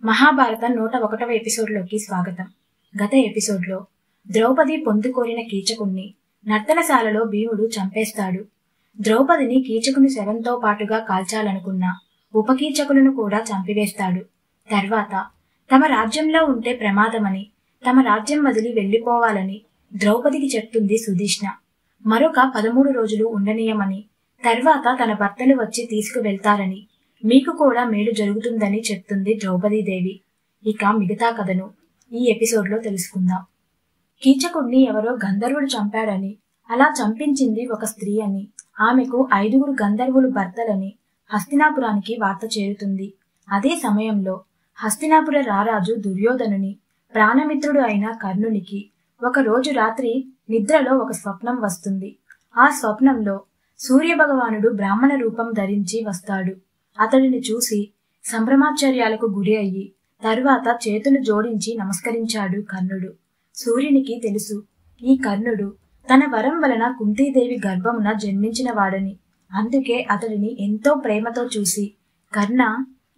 మహాభారతం 101వ ఎపిసోడ్లోకి స్వాగతం. గత ఎపిసోడ్లో ద్రౌపది పొందుకోరిన కీచకుణ్ణి నర్తనశాలలో భీముడు చంపేస్తాడు. ద్రౌపదిని కీచకుని శవంతో పాటుగా కాల్చాలనుకున్న ఉపకీచకులను కూడా చంపివేస్తాడు. తర్వాత తమ రాజ్యంలో ఉంటే ప్రమాదమని, తమ రాజ్యం వదిలి వెళ్లిపోవాలని ద్రౌపదికి చెప్తుంది సుధీష్ణ. మరొక 13 రోజులు ఉండనీయమని, తర్వాత తన భర్తలు వచ్చి తీసుకువెళ్తారని, మీకు కూడా మేలు జరుగుతుందని చెప్తుంది ద్రౌపదీదేవి. ఇక మిగతా కథను ఈ ఎపిసోడ్లో తెలుసుకుందాం. కీచకుణ్ణి ఎవరో గంధర్వుడు చంపాడని, అలా చంపించింది ఒక స్త్రీ అని, ఆమెకు 5 గంధర్వులు భర్తలని హస్తినాపురానికి వార్త చేరుతుంది. అదే సమయంలో హస్తినాపుర రారాజు దుర్యోధనుని ప్రాణమిత్రుడు అయిన కర్ణునికి ఒకరోజు రాత్రి నిద్రలో ఒక స్వప్నం వస్తుంది. ఆ స్వప్నంలో సూర్యభగవానుడు బ్రాహ్మణ రూపం ధరించి వస్తాడు. అతడిని చూసి సంభ్రమాశ్చర్యాలకు గురి అయ్యి తరువాత చేతులు జోడించి నమస్కరించాడు కర్ణుడు. సూర్యునికి తెలుసు, ఈ కర్ణుడు తన వరం వలన కుంతీదేవి గర్భమున జన్మించిన వాడని. అందుకే అతడిని ఎంతో ప్రేమతో చూసి, కర్ణ,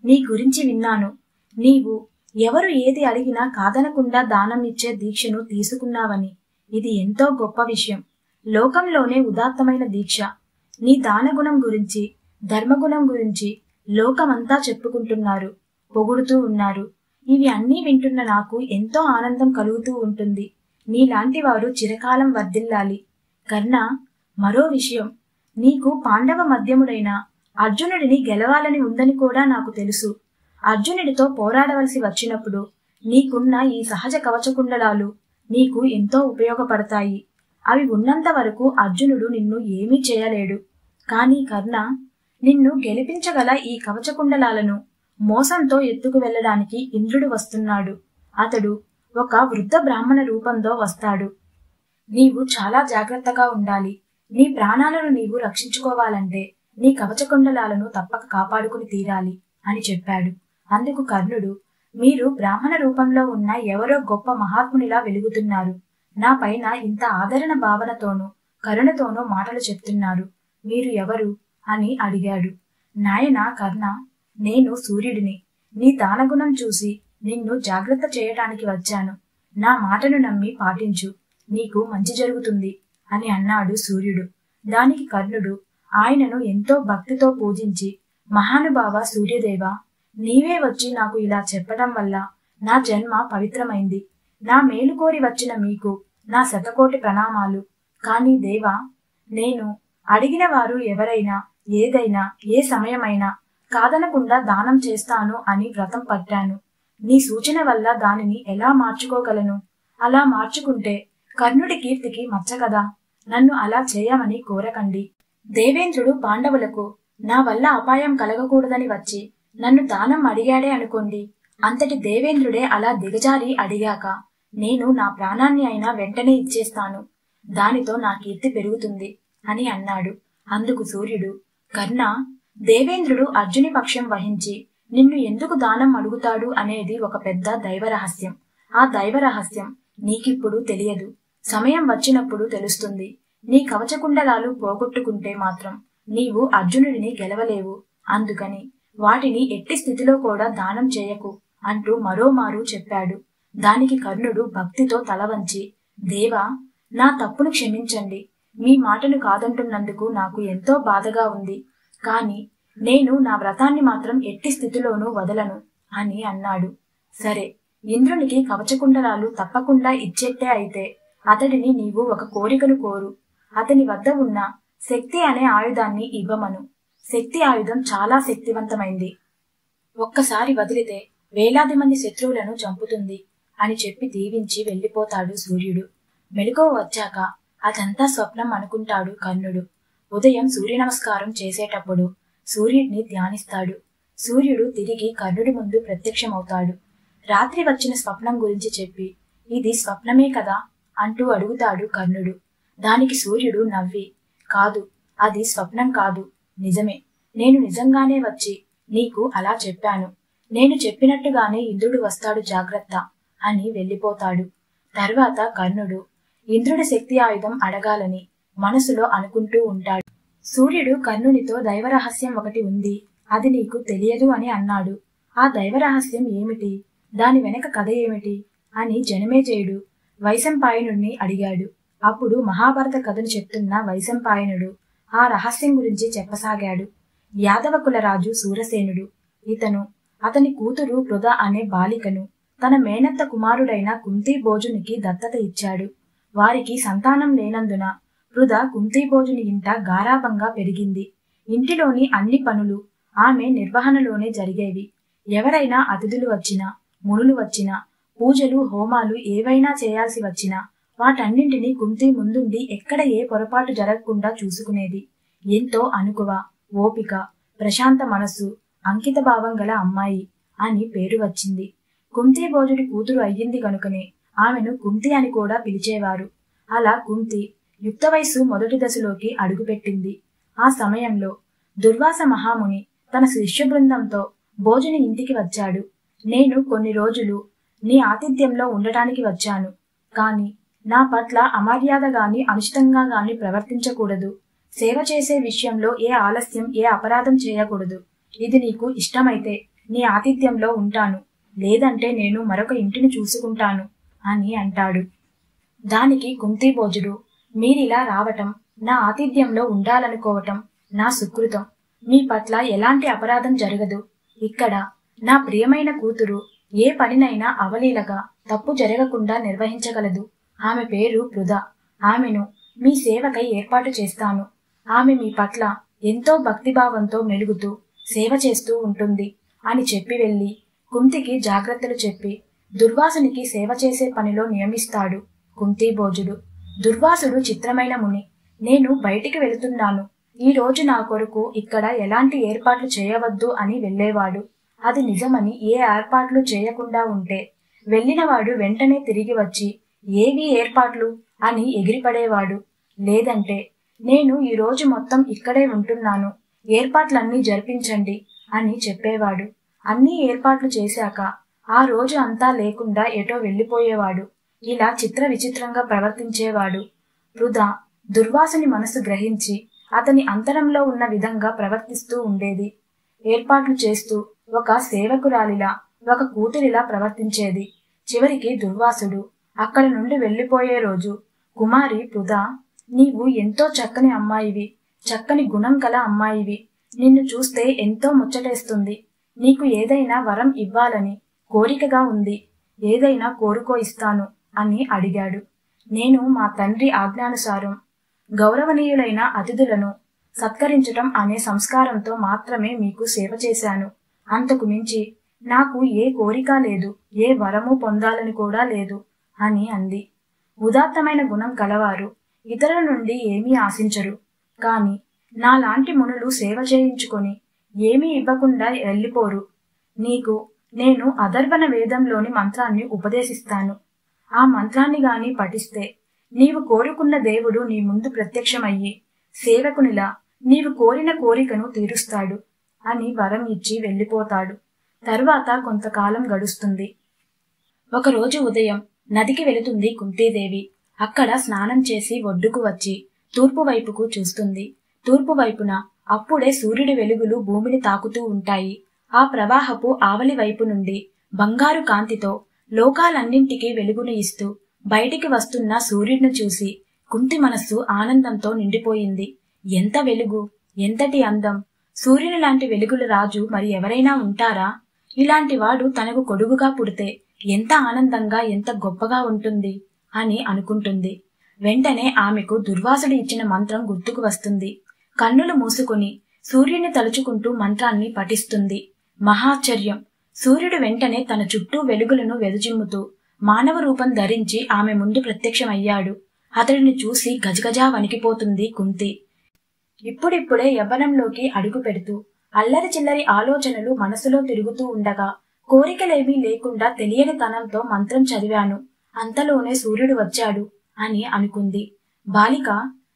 నీ గురించి విన్నాను. నీవు ఎవరు ఏది అడిగినా కాదనకుండా దానం ఇచ్చే దీక్షను తీసుకున్నావని. ఇది ఎంతో గొప్ప విషయం, లోకంలోనే ఉదాత్తమైన దీక్ష. నీ దానగుణం గురించి, ధర్మగుణం గురించి లోకమంతా చెప్పుకుంటున్నారు, పొగుడుతూ ఉన్నారు. ఇవి అన్నీ వింటున్న నాకు ఎంతో ఆనందం కలుగుతూ ఉంటుంది. నీలాంటి వారు చిరకాలం వర్ధిల్లాలి. కర్ణ, మరో విషయం, నీకు పాండవ మధ్యముడైన అర్జునుడిని గెలవాలని ఉందని కూడా నాకు తెలుసు. అర్జునుడితో పోరాడవలసి వచ్చినప్పుడు నీకున్న ఈ సహజ కవచకుండలాలు నీకు ఎంతో ఉపయోగపడతాయి. అవి ఉన్నంత వరకు అర్జునుడు నిన్ను ఏమీ చేయలేడు. కానీ కర్ణ, నిన్ను గెలిపించగల ఈ కవచకుండలాలను మోసంతో ఎత్తుకు వెళ్లడానికి ఇంద్రుడు వస్తున్నాడు. అతడు ఒక వృద్ధ బ్రాహ్మణ రూపంతో వస్తాడు. నీవు చాలా జాగ్రత్తగా ఉండాలి. నీ ప్రాణాలను నీవు రక్షించుకోవాలంటే నీ కవచకుండలాలను తప్పక కాపాడుకుని తీరాలి అని చెప్పాడు. అందుకు కర్ణుడు, మీరు బ్రాహ్మణ రూపంలో ఉన్న ఎవరో గొప్ప మహాత్మునిలా వెలుగుతున్నారు. నా పైన ఇంత ఆదరణ భావనతోనూ కరుణతోనూ మాటలు చెప్తున్నారు. మీరు ఎవరు అని అడిగాడు. నాయనా కర్ణ, నేను సూర్యుడిని. నీ దానగుణం చూసి నిన్ను జాగ్రత్త చేయటానికి వచ్చాను. నా మాటను నమ్మి పాటించు, నీకు మంచి జరుగుతుంది అని అన్నాడు సూర్యుడు. దానికి కర్ణుడు ఆయనను ఎంతో భక్తితో పూజించి, మహానుభావ సూర్యదేవ, నీవే వచ్చి నాకు ఇలా చెప్పడం వల్ల నా జన్మ పవిత్రమైంది. నా మేలు కోరి వచ్చిన మీకు నా శతకోటి ప్రణామాలు. కానీ దేవా, నేను అడిగిన వారు ఎవరైనా ఏదైనా ఏ సమయమైనా కాదనకుండా దానం చేస్తాను అని వ్రతం పట్టాను. నీ సూచన వల్ల దానిని ఎలా మార్చుకోగలను? అలా మార్చుకుంటే కర్ణుడి కీర్తికి మచ్చ కదా. నన్ను అలా చేయమని కోరకండి. దేవేంద్రుడు పాండవులకు నా వల్ల అపాయం కలగకూడదని వచ్చి నన్ను దానం అడిగాడే అనుకోండి. అంతటి దేవేంద్రుడే అలా దిగజారి అడిగాక నేను నా ప్రాణాన్ని అయినా వెంటనే ఇచ్చేస్తాను. దానితో నా కీర్తి పెరుగుతుంది అని అన్నాడు. అందుకు సూర్యుడు, కర్ణ, దేవేంద్రుడు అర్జుని పక్షం వహించి నిన్ను ఎందుకు దానం అడుగుతాడు అనేది ఒక పెద్ద దైవ రహస్యం. ఆ దైవ రహస్యం నీకిప్పుడు తెలియదు. సమయం వచ్చినప్పుడు తెలుస్తుంది. నీ కవచకుండలాలు పోగొట్టుకుంటే మాత్రం నీవు అర్జునుడిని గెలవలేవు. అందుకని వాటిని ఎట్టి స్థితిలో కూడా దానం చేయకు అంటూ మరోమారు చెప్పాడు. దానికి కర్ణుడు భక్తితో తల వంచి, దేవా, నా తప్పును క్షమించండి. మీ మాటను కాదంటున్నందుకు నాకు ఎంతో బాధగా ఉంది. కాని నేను నా వ్రతాన్ని మాత్రం ఎట్టి స్థితిలోనూ వదలను అని అన్నాడు. సరే, ఇంద్రునికి కవచకుండలాలు తప్పకుండా ఇచ్చేట్టే అయితే అతడిని నీవు ఒక కోరికను కోరు. అతని వద్ద ఉన్న శక్తి అనే ఆయుధాన్ని ఇవ్వమను. శక్తి ఆయుధం చాలా శక్తివంతమైంది. ఒక్కసారి వదిలితే వేలాది మంది శత్రువులను చంపుతుంది అని చెప్పి దీవించి వెళ్లిపోతాడు సూర్యుడు. మెలకువ వచ్చాక అదంతా స్వప్నం అనుకుంటాడు కర్ణుడు. ఉదయం సూర్య నమస్కారం చేసేటప్పుడు సూర్యుడిని ధ్యానిస్తాడు. సూర్యుడు తిరిగి కర్ణుడి ముందు ప్రత్యక్షమవుతాడు. రాత్రి వచ్చిన స్వప్నం గురించి చెప్పి, ఇది స్వప్నమే కదా అంటూ అడుగుతాడు కర్ణుడు. దానికి సూర్యుడు నవ్వి, కాదు, అది స్వప్నం కాదు, నిజమే. నేను నిజంగానే వచ్చి నీకు అలా చెప్పాను. నేను చెప్పినట్టుగానే ఇంద్రుడు వస్తాడు, జాగ్రత్త అని వెళ్లిపోతాడు. తర్వాత కర్ణుడు ఇంద్రుడి శక్తి ఆయుధం అడగాలని మనసులో అనుకుంటూ ఉంటాడు. సూర్యుడు కర్ణునితో దైవరహస్యం ఒకటి ఉంది, అది నీకు తెలియదు అని అన్నాడు. ఆ దైవ రహస్యం ఏమిటి, దాని వెనక కథ ఏమిటి అని జనమేజయుడు వైశంపాయనుడిని అడిగాడు. అప్పుడు మహాభారత కథను చెప్తున్న వైశంపాయనుడు ఆ రహస్యం గురించి చెప్పసాగాడు. యాదవ కులరాజు సూరసేనుడు, అతని కూతురు పృథ అనే బాలికను తన మేనత్త కుమారుడైన కుంతీభోజునికి దత్తత ఇచ్చాడు. వారికి సంతానం లేనందున పృథ కుంతీభోజుని ఇంట గారాబంగా పెరిగింది. ఇంటిలోని అన్ని పనులు ఆమె నిర్వహణలోనే జరిగేవి. ఎవరైనా అతిథులు వచ్చినా, మునులు వచ్చినా, పూజలు హోమాలు ఏవైనా చేయాల్సి వచ్చినా వాటన్నింటినీ కుంతి ముందుండి ఎక్కడ ఏ పొరపాటు జరగకుండా చూసుకునేది. ఎంతో అనుకువ, ఓపిక, ప్రశాంత మనస్సు, అంకిత భావం గల అమ్మాయి అని పేరు వచ్చింది. కుంతీభోజుడి కూతురు అయ్యింది కనుకనే ఆమెను కుంతి అని కూడా పిలిచేవారు. అలా కుంతి యుక్త వయస్సు మొదటి దశలోకి అడుగుపెట్టింది. ఆ సమయంలో దుర్వాస మహాముని తన శిష్య బృందంతో భోజుని ఇంటికి వచ్చాడు. నేను కొన్ని రోజులు నీ ఆతిథ్యంలో ఉండటానికి వచ్చాను. కాని నా పట్ల అమర్యాద గాని అనుచితంగా గాని ప్రవర్తించకూడదు. సేవ చేసే విషయంలో ఏ ఆలస్యం, ఏ అపరాధం చేయకూడదు. ఇది నీకు ఇష్టమైతే నీ ఆతిథ్యంలో ఉంటాను, లేదంటే నేను మరొక ఇంటిని చూసుకుంటాను అని అంటాడు. దానికి కుంతీభోజుడు, మీరిలా రావటం, నా ఆతిథ్యంలో ఉండాలనుకోవటం నా సుకృతం. మీ పట్ల ఎలాంటి అపరాధం జరగదు. ఇక్కడ నా ప్రియమైన కూతురు ఏ పనినైనా అవలీలగా తప్పు జరగకుండా నిర్వహించగలదు. ఆమె పేరు పృథ. ఆమెను మీ సేవకై ఏర్పాటు చేస్తాను. ఆమె మీ పట్ల ఎంతో భక్తిభావంతో మెలుగుతూ సేవ చేస్తూ ఉంటుంది అని చెప్పి వెళ్లి కుంతికి జాగ్రత్తలు చెప్పి దుర్వాసునికి సేవ చేసే పనిలో నియమిస్తాడు కుంతీభోజుడు. దుర్వాసుడు చిత్రమైన ముని. నేను బయటికి వెళుతున్నాను, ఈ రోజు నా కొరకు ఇక్కడ ఎలాంటి ఏర్పాట్లు చేయవద్దు అని వెళ్లేవాడు. అది నిజమని ఏ ఏర్పాట్లు చేయకుండా ఉంటే వెళ్లినవాడు వెంటనే తిరిగి వచ్చి ఏవి ఏర్పాట్లు అని ఎగిరిపడేవాడు. లేదంటే నేను ఈ రోజు మొత్తం ఇక్కడే ఉంటున్నాను, ఏర్పాట్లన్నీ జరిపించండి అని చెప్పేవాడు. అన్ని ఏర్పాట్లు చేశాక ఆ రోజు అంతా లేకుండా ఎటో వెళ్లిపోయేవాడు. ఇలా చిత్ర విచిత్రంగా ప్రవర్తించేవాడు. పృథ దుర్వాసుని మనసు గ్రహించి అతని అంతరంలో ఉన్న విధంగా ప్రవర్తిస్తూ ఉండేది. ఏర్పాట్లు చేస్తూ ఒక సేవకురాలిలా, ఒక కూతురిలా ప్రవర్తించేది. చివరికి దుర్వాసుడు అక్కడి నుండి వెళ్లిపోయే రోజు కుమారి పృథ, నీవు ఎంతో చక్కని అమ్మాయివి, చక్కని గుణం కల అమ్మాయివి. నిన్ను చూస్తే ఎంతో ముచ్చటేస్తుంది. నీకు ఏదైనా వరం ఇవ్వాలని కోరికగా ఉంది. ఏదైనా కోరుకో, ఇస్తాను అని అడిగాడు. నేను మా తండ్రి ఆజ్ఞానుసారం గౌరవనీయులైన అతిథులను సత్కరించటం అనే సంస్కారంతో మాత్రమే మీకు సేవ చేశాను. అంతకు మించి నాకు ఏ కోరిక లేదు, ఏ వరము పొందాలని కూడా లేదు అని అంది. ఉదాత్తమైన గుణం కలవారు ఇతరుల నుండి ఏమీ ఆశించరు. కాని నాలాంటి మునులు సేవ చేయించుకొని ఏమీ ఇవ్వకుండా వెళ్ళిపోరు. నీకు నేను అధర్వణ వేదంలోని మంత్రాన్ని ఉపదేశిస్తాను. ఆ మంత్రాన్ని గాని పఠిస్తే నీవు కోరుకున్న దేవుడు నీ ముందు ప్రత్యక్షమయ్యి సేవకునిలా నీవు కోరిన కోరికను తీరుస్తాడు అని వరం ఇచ్చి వెళ్ళిపోతాడు. తరువాత కొంతకాలం గడుస్తుంది. ఒకరోజు ఉదయం నదికి వెళుతుంది కుంతీదేవి. అక్కడ స్నానం చేసి ఒడ్డుకు వచ్చి తూర్పు వైపుకు చూస్తుంది. తూర్పు వైపున అప్పుడే సూర్యుడి వెలుగులు భూమిని తాకుతూ ఉంటాయి. ఆ ప్రవాహపు ఆవలి వైపు నుండి బంగారు కాంతితో లోకాలన్నింటికీ వెలుగును ఇస్తూ బయటికి వస్తున్న సూర్యుడిని చూసి కుంతి మనస్సు ఆనందంతో నిండిపోయింది. ఎంత వెలుగు, ఎంతటి అందం! సూర్యుని లాంటి వెలుగుల రాజు మరి ఎవరైనా ఉంటారా? ఇలాంటి వాడు తనకు కొడుకుగా పుడితే ఎంత ఆనందంగా, ఎంత గొప్పగా ఉంటుంది అని అనుకుంటుంది. వెంటనే ఆమెకు దుర్వాసుడు ఇచ్చిన మంత్రం గుర్తుకు వస్తుంది. కన్నులు మూసుకుని సూర్యుని తలుచుకుంటూ మంత్రాన్ని పఠిస్తుంది. మహాశ్చర్యం! సూర్యుడు వెంటనే తన చుట్టూ వెలుగులను వెదజిమ్ముతూ మానవ రూపం ధరించి ఆమె ముందు ప్రత్యక్షమయ్యాడు. అతడిని చూసి గజగజా వణికిపోతుంది కుంతి. ఇప్పుడిప్పుడే యవ్వనంలోకి అడుగు పెడుతూ అల్లరి చిల్లరి ఆలోచనలు మనసులో తిరుగుతూ ఉండగా కోరికలేమీ లేకుండా తెలియని తనంతో మంత్రం చదివాను. అంతలోనే సూర్యుడు వచ్చాడు అని అనుకుంది. బాలిక,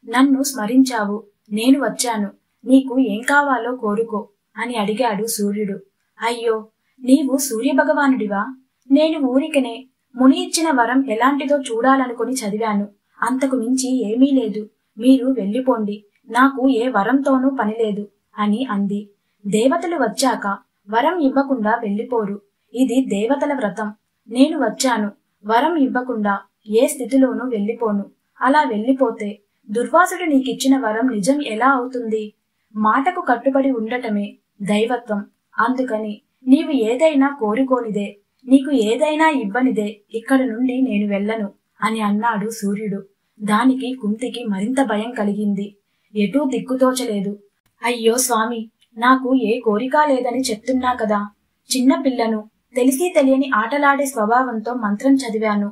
నన్ను స్మరించావు, నేను వచ్చాను. నీకు ఏం కావాలో కోరుకో అని అడిగాడు సూర్యుడు. అయ్యో, నీవు సూర్యభగవానుడివా? నేను ఊరికనే ముని ఇచ్చిన వరం ఎలాంటిదో చూడాలనుకుని చదివాను. అంతకు మించి ఏమీ లేదు. మీరు వెళ్ళిపోండి, నాకు ఏ వరంతోనూ పనిలేదు అని అంది. దేవతలు వచ్చాక వరం ఇవ్వకుండా వెళ్ళిపోరు. ఇది దేవతల వ్రతం. నేను వచ్చాను. వరం ఇవ్వకుండా ఏ స్థితిలోనూ వెళ్ళిపోను. అలా వెళ్ళిపోతే దుర్వాసుడు నీకిచ్చిన వరం నిజం ఎలా అవుతుంది? మాటకు కట్టుబడి ఉండటమే దైవత్వం. అందుకని నీవు ఏదైనా కోరుకోనిదే, నీకు ఏదైనా ఇవ్వనిదే ఇక్కడి నుండి నేను వెళ్ళను అని అన్నాడు సూర్యుడు. దానికి కుంతికి మరింత భయం కలిగింది. ఎటూ దిక్కుతోచలేదు. అయ్యో స్వామి, నాకు ఏ కోరిక లేదని చెప్తున్నా కదా. చిన్న పిల్లను, తెలిసి తెలియని ఆటలాడే స్వభావంతో మంత్రం చదివాను.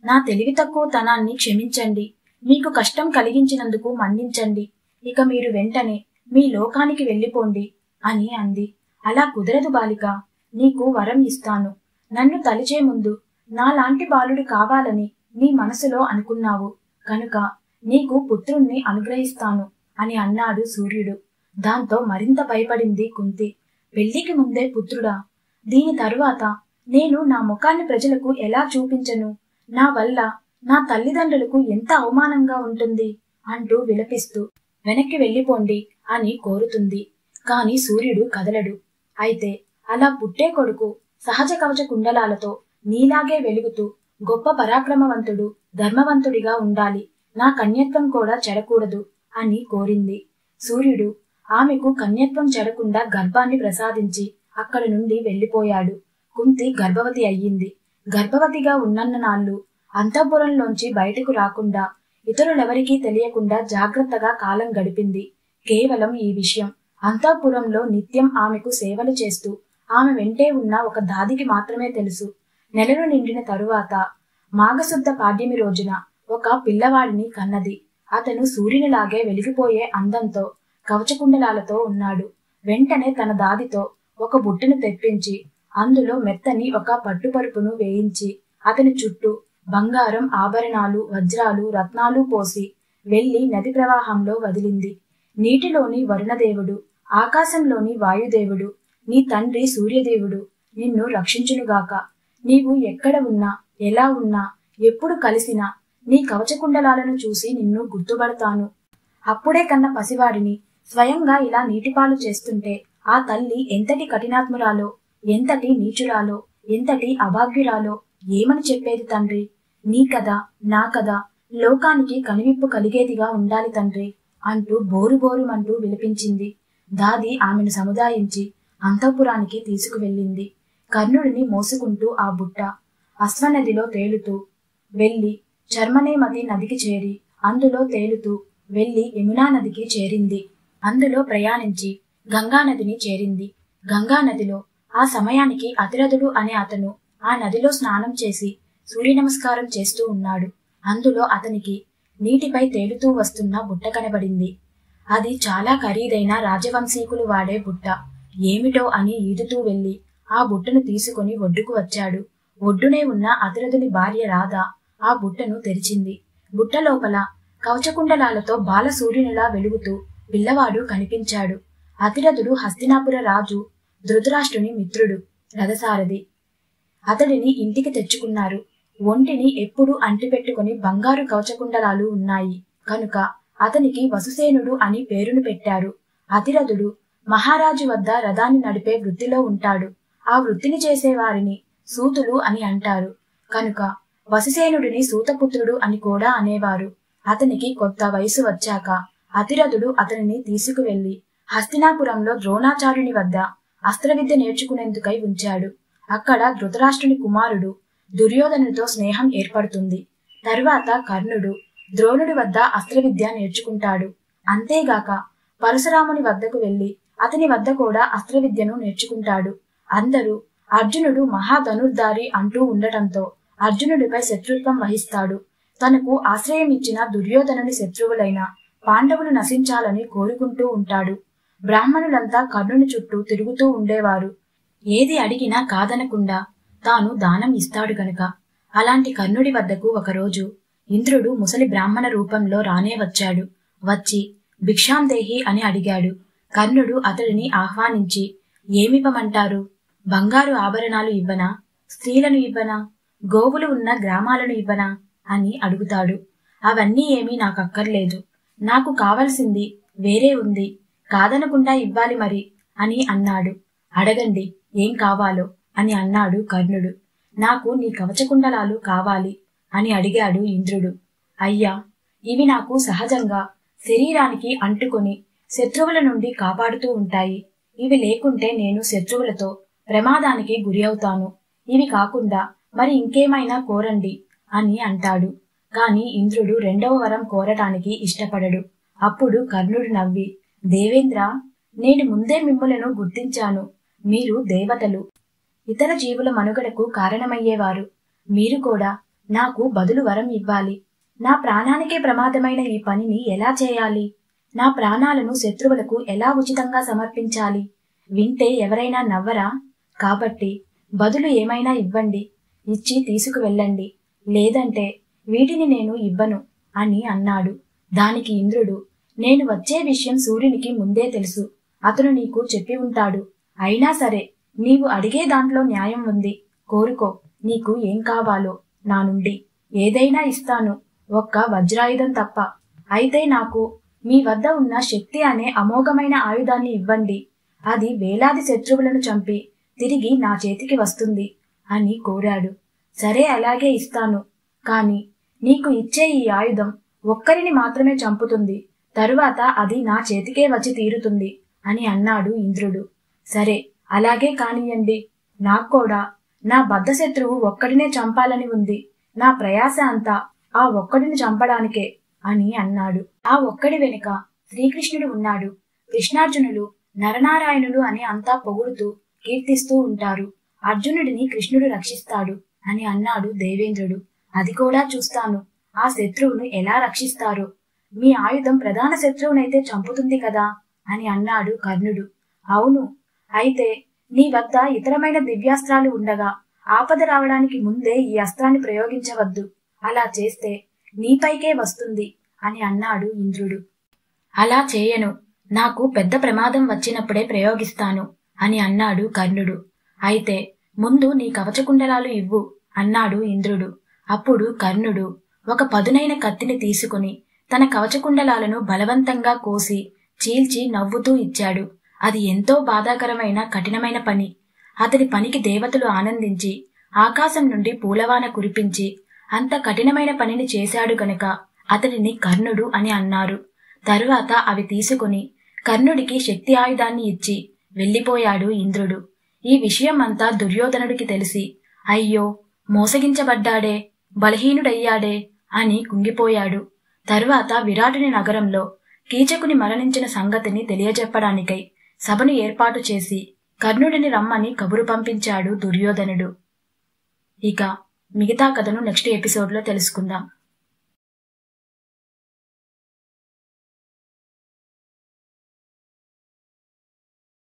నా తెలివి తక్కువ తనాన్ని క్షమించండి. మీకు కష్టం కలిగించినందుకు మన్నించండి. ఇక మీరు వెంటనే మీ లోకానికి వెళ్ళిపోండి అని అంది. అలా కుదరదు బాలిక. నీకు వరం ఇస్తాను. నన్ను తలిచే ముందు నాలాంటి బాలుడు కావాలని నీ మనసులో అనుకున్నావు కనుక నీకు పుత్రుణ్ణి అనుగ్రహిస్తాను అని అన్నాడు సూర్యుడు. దాంతో మరింత భయపడింది కుంతి. పెళ్లికి ముందే పుత్రుడా? దీని తరువాత నేను నా ముఖాన్ని ప్రజలకు ఎలా చూపించను? నా వల్ల నా తల్లిదండ్రులకు ఎంత అవమానంగా ఉంటుంది అంటూ విలపిస్తూ వెనక్కి వెళ్ళిపోండి అని కోరుతుంది. కాని సూర్యుడు కదలడు. అయితే అలా పుట్టే కొడుకు సహజ కవచ కుండలాలతో నీలాగే వెలుగుతూ గొప్ప పరాక్రమవంతుడు, ధర్మవంతుడిగా ఉండాలి. నా కన్యత్వం కూడా చెడకూడదు అని కోరింది. సూర్యుడు ఆమెకు కన్యత్వం చెడకుండా గర్భాన్ని ప్రసాదించి అక్కడి నుండి వెళ్లిపోయాడు. కుంతి గర్భవతి అయ్యింది. గర్భవతిగా ఉన్నన్న నాళ్లు అంతఃపురంలోంచి బయటకు రాకుండా, ఇతరులెవరికీ తెలియకుండా జాగ్రత్తగా కాలం గడిపింది. కేవలం ఈ విషయం అంతఃపురంలో నిత్యం ఆమెకు సేవలు చేస్తూ ఆమె వెంటే ఉన్న ఒక దాదికి మాత్రమే తెలుసు. నెలలు నిండిన తరువాత మాఘశుద్ధ పాడ్యమి రోజున ఒక పిల్లవాడిని కన్నది. అతను సూర్యునిలాగే వెలిగిపోయే అందంతో, కవచకుండలాలతో ఉన్నాడు. వెంటనే తన దాదితో ఒక బుట్టను తెప్పించి అందులో మెత్తని ఒక పట్టుపరుపును వేయించి అతని చుట్టూ బంగారం, ఆభరణాలు, వజ్రాలు, రత్నాలు పోసి వెళ్లి నది ప్రవాహంలో వదిలింది. నీటిలోని వరుణదేవుడు, ఆకాశంలోని వాయుదేవుడు, నీ తండ్రి సూర్యదేవుడు నిన్ను రక్షించునుగాక. నీవు ఎక్కడ ఉన్నా, ఎలా ఉన్నా, ఎప్పుడు కలిసినా నీ కవచకుండలాలను చూసి నిన్ను గుర్తుపడతాను. అప్పుడే కన్న పసివాడిని స్వయంగా ఇలా నీటిపాలు చేస్తుంటే ఆ తల్లి ఎంతటి కఠినాత్మురాలో, ఎంతటి నీచురాలో, ఎంతటి అభాగ్యురాలో ఏమని చెప్పేది తండ్రి? నీ కదా, నా కదా, లోకానికి కనువిప్పు కలిగేదిగా ఉండాలి తండ్రి అంటూ బోరుబోరుమంటూ విలపించింది. దాది ఆమెను సముదాయించి అంతఃపురానికి తీసుకువెళ్ళింది. కర్ణుడిని మోసుకుంటూ ఆ బుట్ట అశ్వనదిలో తేలుతూ వెళ్లి చర్మనేమతి నదికి చేరి అందులో తేలుతూ వెళ్లి యమునా నదికి చేరింది. అందులో ప్రయాణించి గంగానదిని చేరింది. గంగానదిలో ఆ సమయానికి అతిరథుడు అనే అతను ఆ నదిలో స్నానం చేసి సూర్య నమస్కారం చేస్తూ ఉన్నాడు. అందులో అతనికి నీటిపై తేలుతూ వస్తున్న బుట్ట కనబడింది. అది చాలా ఖరీదైన రాజవంశీకులు వాడే బుట్ట. ఏమిటో అని ఈదుతూ వెళ్లి ఆ బుట్టను తీసుకుని ఒడ్డుకు వచ్చాడు. ఒడ్డునే ఉన్న అతిరథుని భార్య రాధ ఆ బుట్టను తెరిచింది. బుట్ట లోపల కవచకుండలాలతో బాల సూర్యునిలా వెలుగుతూ పిల్లవాడు కనిపించాడు. అతిరథుడు హస్తినాపుర రాజు ధృతరాష్ట్రుని మిత్రుడు, రథసారథి. అతడిని ఇంటికి తెచ్చుకున్నారు. ఒంటిని ఎప్పుడూ అంటిపెట్టుకుని బంగారు కవచకుండలాలు ఉన్నాయి కనుక అతనికి వసుసేనుడు అని పేరును పెట్టారు. అతిరథుడు మహారాజు వద్ద రథాన్ని నడిపే వృత్తిలో ఉంటాడు. ఆ వృత్తిని చేసేవారిని సూతులు అని అంటారు కనుక వసుసేనుడిని సూతపుత్రుడు అని కూడా అనేవారు. అతనికి కొత్త వయసు వచ్చాక అతిరథుడు అతనిని తీసుకువెళ్లి హస్తినాపురంలో ద్రోణాచార్యుని వద్ద అస్త్రవిద్య నేర్చుకునేందుకై ఉంచాడు. అక్కడ ధృతరాష్ట్రుని కుమారుడు దుర్యోధనుడితో స్నేహం ఏర్పడుతుంది. తరువాత కర్ణుడు ద్రోణుడి వద్ద అస్త్రవిద్య నేర్చుకుంటాడు. అంతేగాక పరశురాముని వద్దకు వెళ్లి అతని వద్ద కూడా అస్త్రవిద్యను నేర్చుకుంటాడు. అందరూ అర్జునుడు మహాధనుర్ధారి అంటూ ఉండటంతో అర్జునుడిపై శత్రుత్వం వహిస్తాడు. తనకు ఆశ్రయం ఇచ్చిన దుర్యోధనుని శత్రువులైన పాండవులు నశించాలని కోరుకుంటూ ఉంటాడు. బ్రాహ్మణులంతా కర్ణుని చుట్టూ తిరుగుతూ ఉండేవారు. ఏది అడిగినా కాదనకుండా తాను దానం ఇస్తాడు గనుక. అలాంటి కర్ణుడి వద్దకు ఒకరోజు ఇంద్రుడు ముసలి బ్రాహ్మణ రూపంలో రానే వచ్చాడు. వచ్చి భిక్షాందేహి అని అడిగాడు. కర్ణుడు అతడిని ఆహ్వానించి ఏమివ్వమంటారు? బంగారు ఆభరణాలు ఇవ్వనా? స్త్రీలను ఇవ్వనా? గోవులు ఉన్న గ్రామాలను ఇవ్వనా అని అడుగుతాడు. అవన్నీ ఏమీ నాకక్కర్లేదు. నాకు కావలసింది వేరే ఉంది. కాదనకుండా ఇవ్వాలి మరి అని అన్నాడు. అడగండి ఏం కావాలో అని అన్నాడు కర్ణుడు. నాకు నీ కవచకుండలాలు కావాలి అని అడిగాడు ఇంద్రుడు. అయ్యా, ఇవి నాకు సహజంగా శరీరానికి అంటుకొని శత్రువుల నుండి కాపాడుతూ ఉంటాయి. ఇవి లేకుంటే నేను శత్రువులతో ప్రమాదానికి గురి అవుతాను. ఇవి కాకుండా మరి ఇంకేమైనా కోరండి అని అంటాడు. కాని ఇంద్రుడు రెండవ వరం కోరటానికి ఇష్టపడడు. అప్పుడు కర్ణుడు నవ్వి, దేవేంద్ర, నేను ముందే మిమ్ములను గుర్తించాను. మీరు దేవతలు, ఇతర జీవుల మనుగడకు కారణమయ్యేవారు. మీరు కూడా నాకు బదులు వరం ఇవ్వాలి. నా ప్రాణానికే ప్రమాదమైన ఈ పనిని ఎలా చేయాలి? నా ప్రాణాలను శత్రువులకు ఎలా ఉచితంగా సమర్పించాలి? వింటే ఎవరైనా నవ్వరా? కాబట్టి బదులు ఏమైనా ఇవ్వండి. ఇచ్చి తీసుకువెళ్ళండి. లేదంటే వీటిని నేను ఇవ్వను అని అన్నాడు. దానికి ఇంద్రుడు, నేను వచ్చే విషయం సూర్యునికి ముందే తెలుసు. అతను నీకు చెప్పి ఉంటాడు. అయినా సరే నీవు అడిగే దాంట్లో న్యాయం ఉంది. కోరుకో, నీకు ఏం కావాలో నా నుండి ఏదైనా ఇస్తాను, ఒక్క వజ్రాయుధం తప్ప. అయితే నాకు మీ వద్ద ఉన్న శక్తి అనే అమోఘమైన ఆయుధాన్ని ఇవ్వండి. అది వేలాది శత్రువులను చంపి తిరిగి నా చేతికి వస్తుంది అని కోరాడు. సరే, అలాగే ఇస్తాను. కాని నీకు ఇచ్చే ఈ ఆయుధం ఒక్కరిని మాత్రమే చంపుతుంది. తరువాత అది నా చేతికే వచ్చి తీరుతుంది అని అన్నాడు ఇంద్రుడు. సరే, అలాగే కానియండి. నాకు కూడా నా బద్ధశత్రువు ఒక్కడినే చంపాలని ఉంది. నా ప్రయాస అంతా ఆ ఒక్కడిని చంపడానికే అని అన్నాడు. ఆ ఒక్కడి వెనుక శ్రీకృష్ణుడు ఉన్నాడు. కృష్ణార్జునులు నరనారాయణులు అని అంతా పొగుడుతూ కీర్తిస్తూ ఉంటారు. అర్జునుడిని కృష్ణుడు రక్షిస్తాడు అని అన్నాడు దేవేంద్రుడు. అది కూడా చూస్తాను. ఆ శత్రువును ఎలా రక్షిస్తారో. మీ ఆయుధం ప్రధాన శత్రువునైతే చంపుతుంది కదా అని అన్నాడు కర్ణుడు. అవును, అయితే నీ వద్ద ఇతరమైన దివ్యాస్త్రాలు ఉండగా ఆపద రావడానికి ముందే ఈ అస్త్రాన్ని ప్రయోగించవద్దు. అలా చేస్తే నీపైకే వస్తుంది అని అన్నాడు ఇంద్రుడు. అలా చేయను. నాకు పెద్ద ప్రమాదం వచ్చినప్పుడే ప్రయోగిస్తాను అని అన్నాడు కర్ణుడు. అయితే ముందు నీ కవచకుండలాలు ఇవ్వు అన్నాడు ఇంద్రుడు. అప్పుడు కర్ణుడు ఒక పదునైన కత్తిని తీసుకుని తన కవచకుండలాలను బలవంతంగా కోసి చీల్చి నవ్వుతూ ఇచ్చాడు. అది ఎంతో బాధాకరమైన కఠినమైన పని. అతడి పనికి దేవతలు ఆనందించి ఆకాశం నుండి పూలవాన కురిపించి అంత కఠినమైన పనిని చేశాడు గనక అతడిని కర్ణుడు అని అన్నారు. తరువాత అవి తీసుకుని కర్ణుడికి శక్తి ఆయుధాన్ని ఇచ్చి వెళ్లిపోయాడు ఇంద్రుడు. ఈ విషయం అంతా దుర్యోధనుడికి తెలిసి, అయ్యో, మోసగించబడ్డాడే, బలహీనుడయ్యాడే అని కుంగిపోయాడు. తరువాత విరాటుని నగరంలో కీచకుని మరణించిన సంగతిని తెలియజెప్పడానికై సభను ఏర్పాటు చేసి కర్ణుడిని రమ్మని కబురు పంపించాడు దుర్యోధనుడు. ఇక మిగతా కథను నెక్స్ట్ ఎపిసోడ్లో తెలుసుకుందాం.